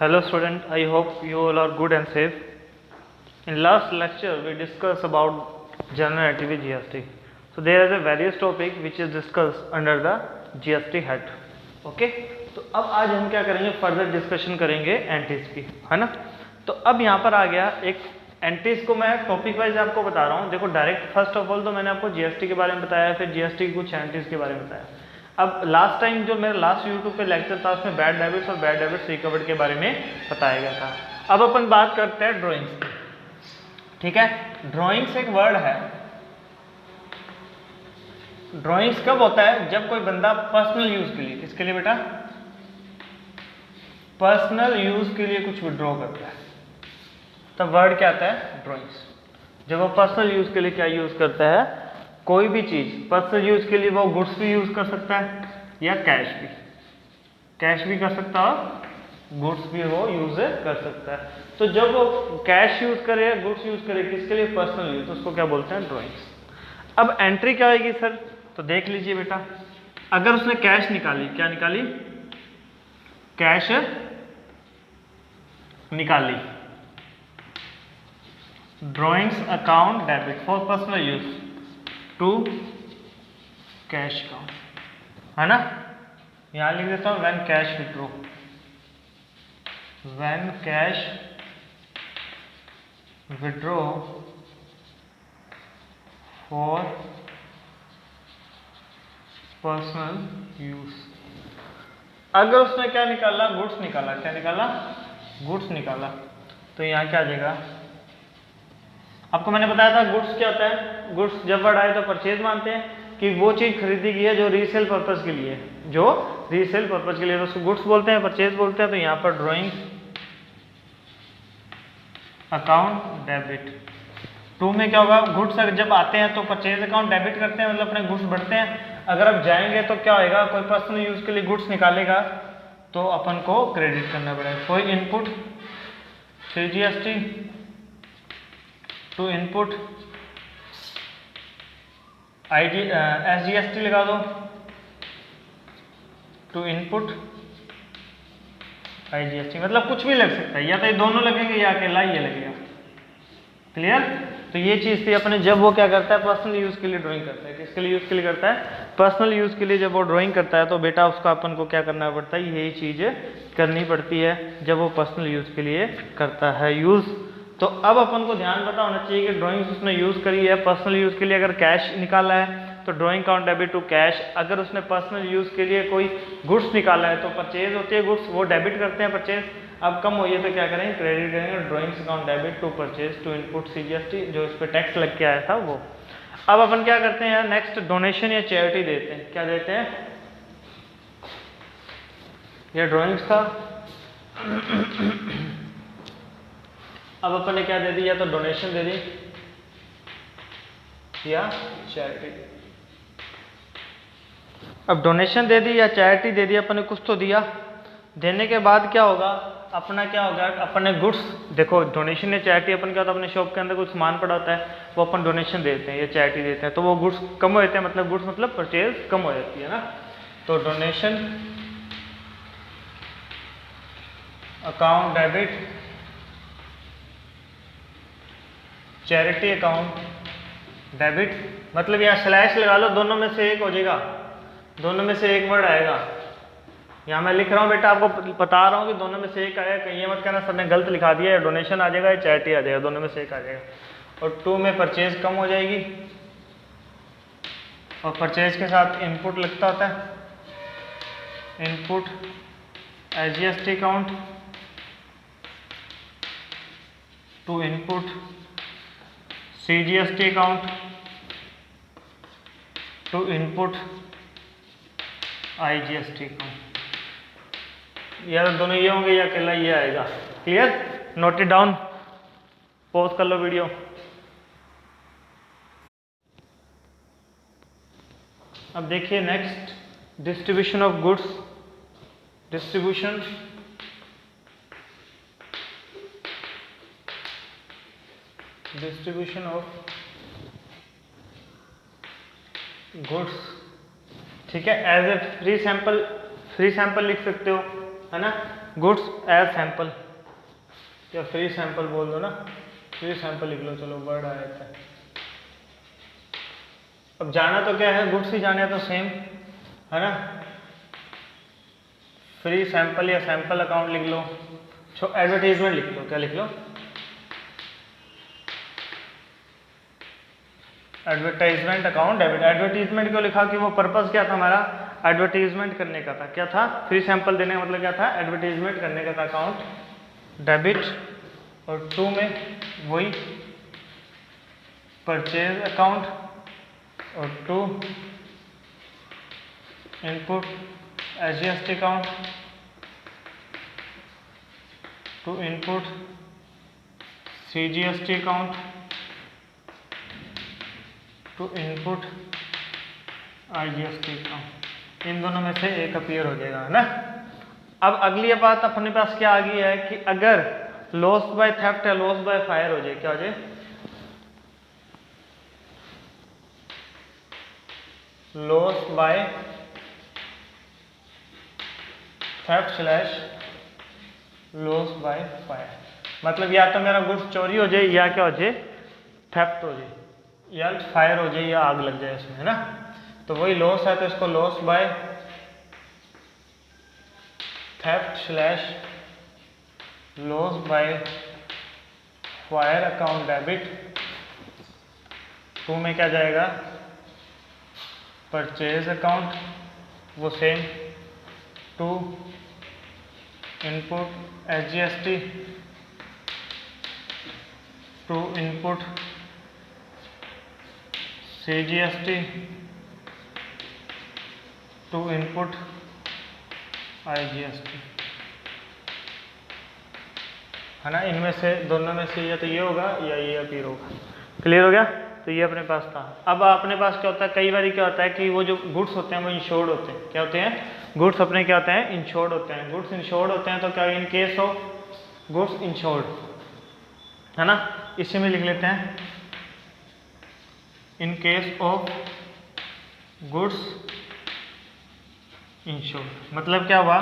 Hello student, I hope you all are good and safe. In last lecture we discussed about general entity GST. So there is a various topic which is discussed under the GST head. Okay? तो अब आज हम क्या करेंगे, further discussion करेंगे एंटीज की, है ना। तो अब यहाँ पर आ गया एक एंटीज को मैं टॉपिक वाइज आपको बता रहा हूँ। देखो डायरेक्ट फर्स्ट ऑफ ऑल तो मैंने आपको जीएसटी के बारे में बताया, फिर जीएसटी की कुछ एंटीज के बारे में बताया। अब लास्ट टाइम जो मेरा लास्ट यूट्यूब पे लेक्चर था उसमें बैड हैबिट्स और बैड हैबिट्स रिकवर्ड के बारे में बताया गया था। अब अपन बात करते हैं ड्राइंग्स की, ठीक है। ड्राइंग्स एक वर्ड है। ड्राइंग्स कब होता है? जब कोई बंदा पर्सनल यूज के लिए, किसके लिए बेटा? पर्सनल यूज के लिए कुछ विड्रॉ करता है, तब वर्ड क्या आता है? ड्राइंग्स। जब वो पर्सनल यूज के लिए क्या यूज करता है? कोई भी चीज पर्सनल यूज के लिए, वो गुड्स भी यूज कर सकता है या कैश भी कर सकता है और गुड्स भी वो यूज कर सकता है। तो जब वो कैश यूज करे या गुड्स यूज करे, किसके लिए? पर्सनल यूज, तो उसको क्या बोलते हैं? ड्राइंग्स। अब एंट्री क्या आएगी सर? तो देख लीजिए बेटा, अगर उसने कैश निकाली, क्या निकाली? कैश निकाली। Drawings account debit for personal use to cash account, है ना। यहां लिख देता हूं when cash withdraw, when cash withdraw for personal use. अगर उसने क्या निकाला? गुड्स निकाला। क्या निकाला? गुड्स निकाला। तो यहां क्या आ जाएगा? आपको मैंने बताया था गुड्स क्या होता है। गुड्स जब वर्ड आए तो परचेज मानते हैं कि वो चीज खरीदी गई है जो रीसेल पर्पस के लिए, जो रीसेल पर्पस के लिए, तो उसको गुड्स बोलते हैं, परचेज बोलते हैं। तो यहाँ पर ड्राइंग अकाउंट डेबिट टू में क्या होगा? गुड्स जब आते हैं तो परचेज अकाउंट डेबिट करते हैं, मतलब अपने गुड्स बढ़ते हैं। अगर आप जाएंगे तो क्या होगा? कोई पर्सनल यूज के लिए गुड्स निकालेगा तो अपन को क्रेडिट करना पड़ेगा। कोई input CGST to input SGST लगा दो टू इनपुट IGST, मतलब कुछ भी लग सकता है, या तो ये दोनों लगेंगे या अकेला ये लगेगा। क्लियर? तो ये चीज थी अपने, जब वो क्या करता है? पर्सनल यूज के लिए ड्राइंग करता है। किसके लिए यूज के लिए करता है? पर्सनल यूज के लिए जब वो ड्राइंग करता है तो बेटा उसका अपन को क्या करना पड़ता है? यही चीज करनी पड़ती है जब वो पर्सनल यूज के लिए करता है यूज। तो अब अपन को ध्यान पता होना चाहिए कि ड्राइंग्स उसने यूज करी है पर्सनल यूज के लिए। अगर कैश निकाला है तो drawing account debit to cash. अगर उसने पर्सनल यूज के लिए कोई गुड्स निकाला है तो परचेज होती है गुड्स, वो डेबिट करते हैं परचेज। अब कम हुई है तो क्या करेंगे? क्रेडिट करेंगे। Drawings account debit to purchase to input CGST, जो इस पर टैक्स लग के आया था वो। अब अपन क्या करते हैं? नेक्स्ट डोनेशन या चैरिटी देते हैं। क्या देते हैं? ये ड्राइंग्स था। अब अपन ने क्या दे दी? या तो डोनेशन दे दी या चैरिटी। अब डोनेशन दे दी या चैरिटी दे दी, अपन ने कुछ तो दिया। देने के बाद क्या होगा? अपना क्या होगा? अपन ने गुड्स, देखो डोनेशन या चैरिटी अपन क्या होता है? अपने शॉप के अंदर कुछ सामान पड़ा होता है, वो अपन डोनेशन देते हैं या चैरिटी देते हैं, तो वो गुड्स कम हो जाते हैं, मतलब गुड्स मतलब परचेज कम हो जाती है ना। तो donation account debit, charity account debit, मतलब यहाँ स्लैश लगा लो, दोनों में से एक हो जाएगा, दोनों में से एक वर्ड आएगा। यहाँ मैं लिख रहा हूँ बेटा, आपको बता रहा हूँ कि दोनों में से एक आएगा। कहीं ये मत कहना सर ने गलत लिखा दिया, या डोनेशन आ जाएगा या चैरिटी आ जाएगा, दोनों में से एक आ जाएगा। और टू में परचेज कम हो जाएगी, और परचेज के साथ इनपुट लगता होता है, input SGST account to input CGST account to input IGST account. या तो दोनों ये होंगे या अकेला ये आएगा। Clear? Note it down, pause कर लो वीडियो। अब देखिए next, distribution of goods. Distribution of goods, ठीक है। एज ए फ्री सैंपल लिख सकते हो है ना, गुड्स एज सैंपल या फ्री सैंपल बोल दो ना, फ्री सैंपल लिख लो, चलो वर्ड आ जाता है। अब जाना तो क्या है, गुड्स ही जाने तो सेम है ना, फ्री सैंपल या सैंपल अकाउंट लिख लो, एडवर्टीजमेंट लिख लो, क्या लिख लो, एडवर्टाइजमेंट अकाउंट डेबिट। एडवर्टीजमेंट क्यों लिखा कि वो पर्पस क्या था हमारा, एडवर्टीजमेंट करने का था, क्या था, फ्री सैंपल देने का मतलब क्या था, एडवर्टीजमेंट करने का था, अकाउंट डेबिट। और 2 में वही परचेज अकाउंट, और 2 input SGST account, 2 input CGST account, 2 input IGST account. इन दोनों में से एक अपीयर हो जाएगा, है ना। अब अगली बात अपने पास क्या आ गई है कि अगर लॉस बाय थेफ्ट या लॉस बाय फायर हो जाए, क्या हो जाए, loss by theft slash loss by fire, मतलब या तो मेरा गुड्स चोरी हो जाए या क्या हो जाए, थेफ्ट हो जाए या फायर हो जाए या आग लग जाए इसमें, है ना। तो वही लॉस है तो इसको loss by theft slash loss by fire account debit. 2 में क्या जाएगा, परचेज अकाउंट, वो same, 2 input SGST, 2 input CGST, 2 input IGST, है ना। इनमें से दोनों में से या तो ये होगा या ये अपीयर होगा। क्लियर हो गया, तो ये अपने पास था। अब अपने पास क्या होता है, कई बार क्या होता है कि वो जो गुड्स होते हैं वो इंश्योर्ड होते हैं, क्या होते हैं, गुड्स अपने क्या होते हैं, इंश्योर्ड होते हैं। गुड्स इंश्योर्ड होते हैं तो क्या, इन केस ऑफ गुड्स इंश्योर्ड, है ना, इसी में लिख लेते हैं, इन केस ऑफ गुड्स इंश्योर्ड। मतलब क्या हुआ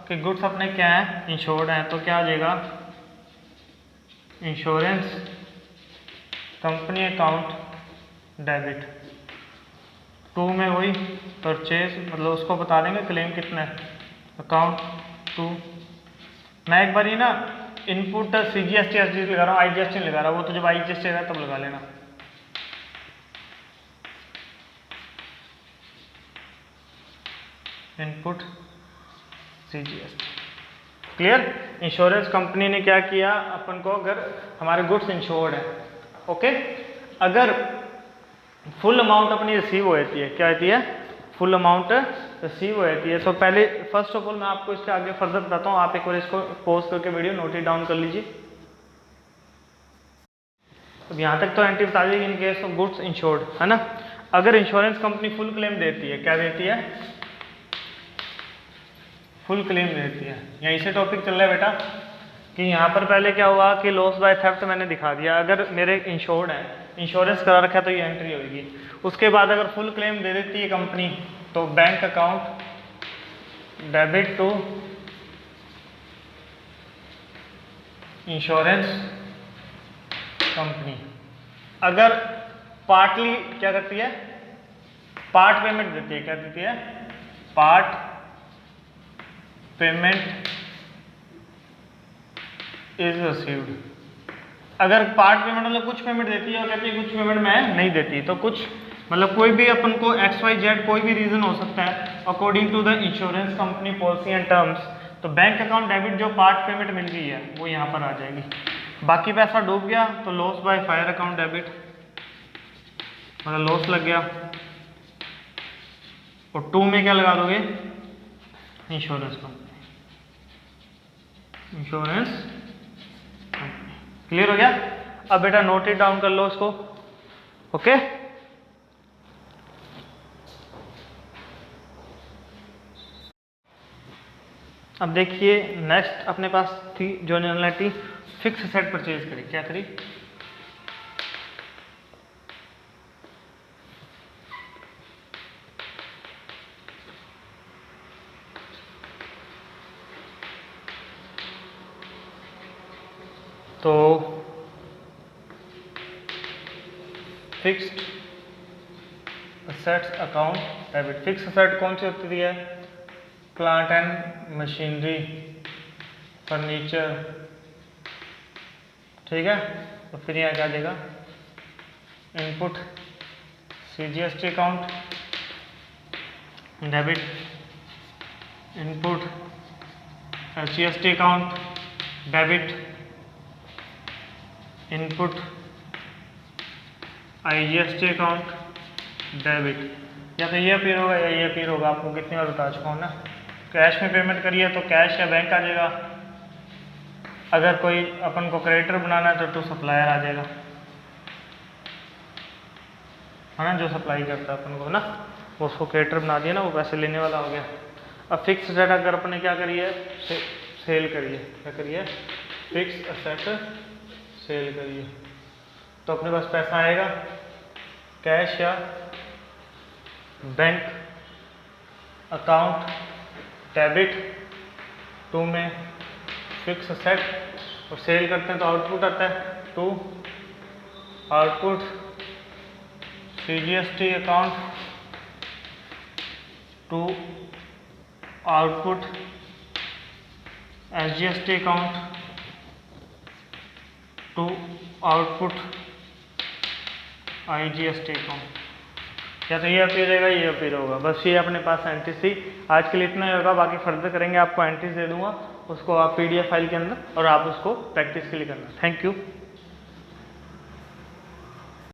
कि गुड्स अपने क्या है, इंश्योर्ड है, तो क्या आ जाएगा, इंश्योरेंस कंपनी अकाउंट डेबिट। 2 में वही परचेज, मतलब उसको बता देंगे क्लेम कितना है, अकाउंट 2। मैं एक बार ही ना इनपुट CGST SGST लगा रहा हूँ, IGST नहीं लगा रहा, वो तो जब IGST लगा तब लगा लेना। Input CGST, clear. Insurance company ने क्या किया अपन को, अगर हमारे गुड्स इंश्योर्ड है, ओके, अगर फुल अमाउंट अपनी रिसीव हो जाती है, क्या होती है, फुल अमाउंट रिसीव हो जाती है, तो पहले फर्स्ट ऑफ ऑल मैं आपको इसके आगे फर्दर बताता हूँ, आप एक बार इसको पॉज करके वीडियो नोट इट डाउन कर लीजिए। अब यहाँ तक तो एंट्री बता दी, in case of goods insured, है ना। अगर इंश्योरेंस कंपनी फुल क्लेम देती है, क्या देती है, फुल क्लेम देती है। यहीं से टॉपिक चल रहा है बेटा कि यहाँ पर पहले क्या हुआ कि लॉस बाय थेफ्ट मैंने दिखा दिया, अगर मेरे इंश्योर्ड है, इंश्योरेंस करा रखा है तो ये एंट्री होगी। उसके बाद अगर फुल क्लेम दे देती है कंपनी तो bank account debit to insurance company. अगर पार्टली क्या करती है, पार्ट पेमेंट देती है, क्या देती है, पार्ट पेमेंट इज रिसीव्ड। अगर पार्ट पेमेंट मतलब कुछ पेमेंट देती है और कहती है कुछ पेमेंट मैं नहीं देती, तो कुछ मतलब कोई भी अपन को XYZ कोई भी रीजन हो सकता है according to the insurance company policy and terms, तो बैंक अकाउंट डेबिट जो पार्ट पेमेंट मिल गई है वो यहाँ पर आ जाएगी। बाकी पैसा डूब गया तो loss by fire account debit, मतलब लॉस लग गया। और 2 में क्या लगा दोगे, insurance company, insurance company. Clear हो गया। अब बेटा नोट इट डाउन कर लो इसको, ओके। अब देखिए नेक्स्ट अपने पास थी जो जनरलिटी, फिक्स सेट परचेज करी, क्या करी, तो fixed assets account debit. Fix asset कौन सी होती है? प्लांट एंड मशीनरी, फर्नीचर, ठीक है। तो फिर यहाँ क्या आ जाएगा? Input CGST account debit, input HGST account debit, input IGST account debit. या तो ये अपीयर होगा या ये अपीयर होगा, आपको कितनी बार बता चुका हूँ ना। कैश में पेमेंट करिए तो कैश या बैंक आ जाएगा, अगर कोई अपन को क्रेडिटर बनाना है तो टू सप्लायर आ जाएगा, है ना। जो सप्लाई करता है अपन को ना, वो उसको क्रेडिटर बना दिया ना, वो पैसे लेने वाला हो गया। अब फिक्स असेट अगर अपन ने क्या करी है, सेल करिए, क्या करिए? फिक्स असेट सेल करिए, तो अपने पास पैसा आएगा कैश या बैंक अकाउंट डेबिट टू में फिक्स असेट, और सेल करते हैं तो आउटपुट आता है to output CGST account to output SGST account to output IGST account. या तो ये अपीयर रहेगा, ये अपीयर होगा, बस ये अपने पास एंट्रीज थी। आज के लिए इतना ही होगा, बाकी फर्दर करेंगे। आपको एंट्रीज दे दूंगा, उसको आप PDF फाइल के अंदर, और आप उसको प्रैक्टिस के लिए करना। Thank you.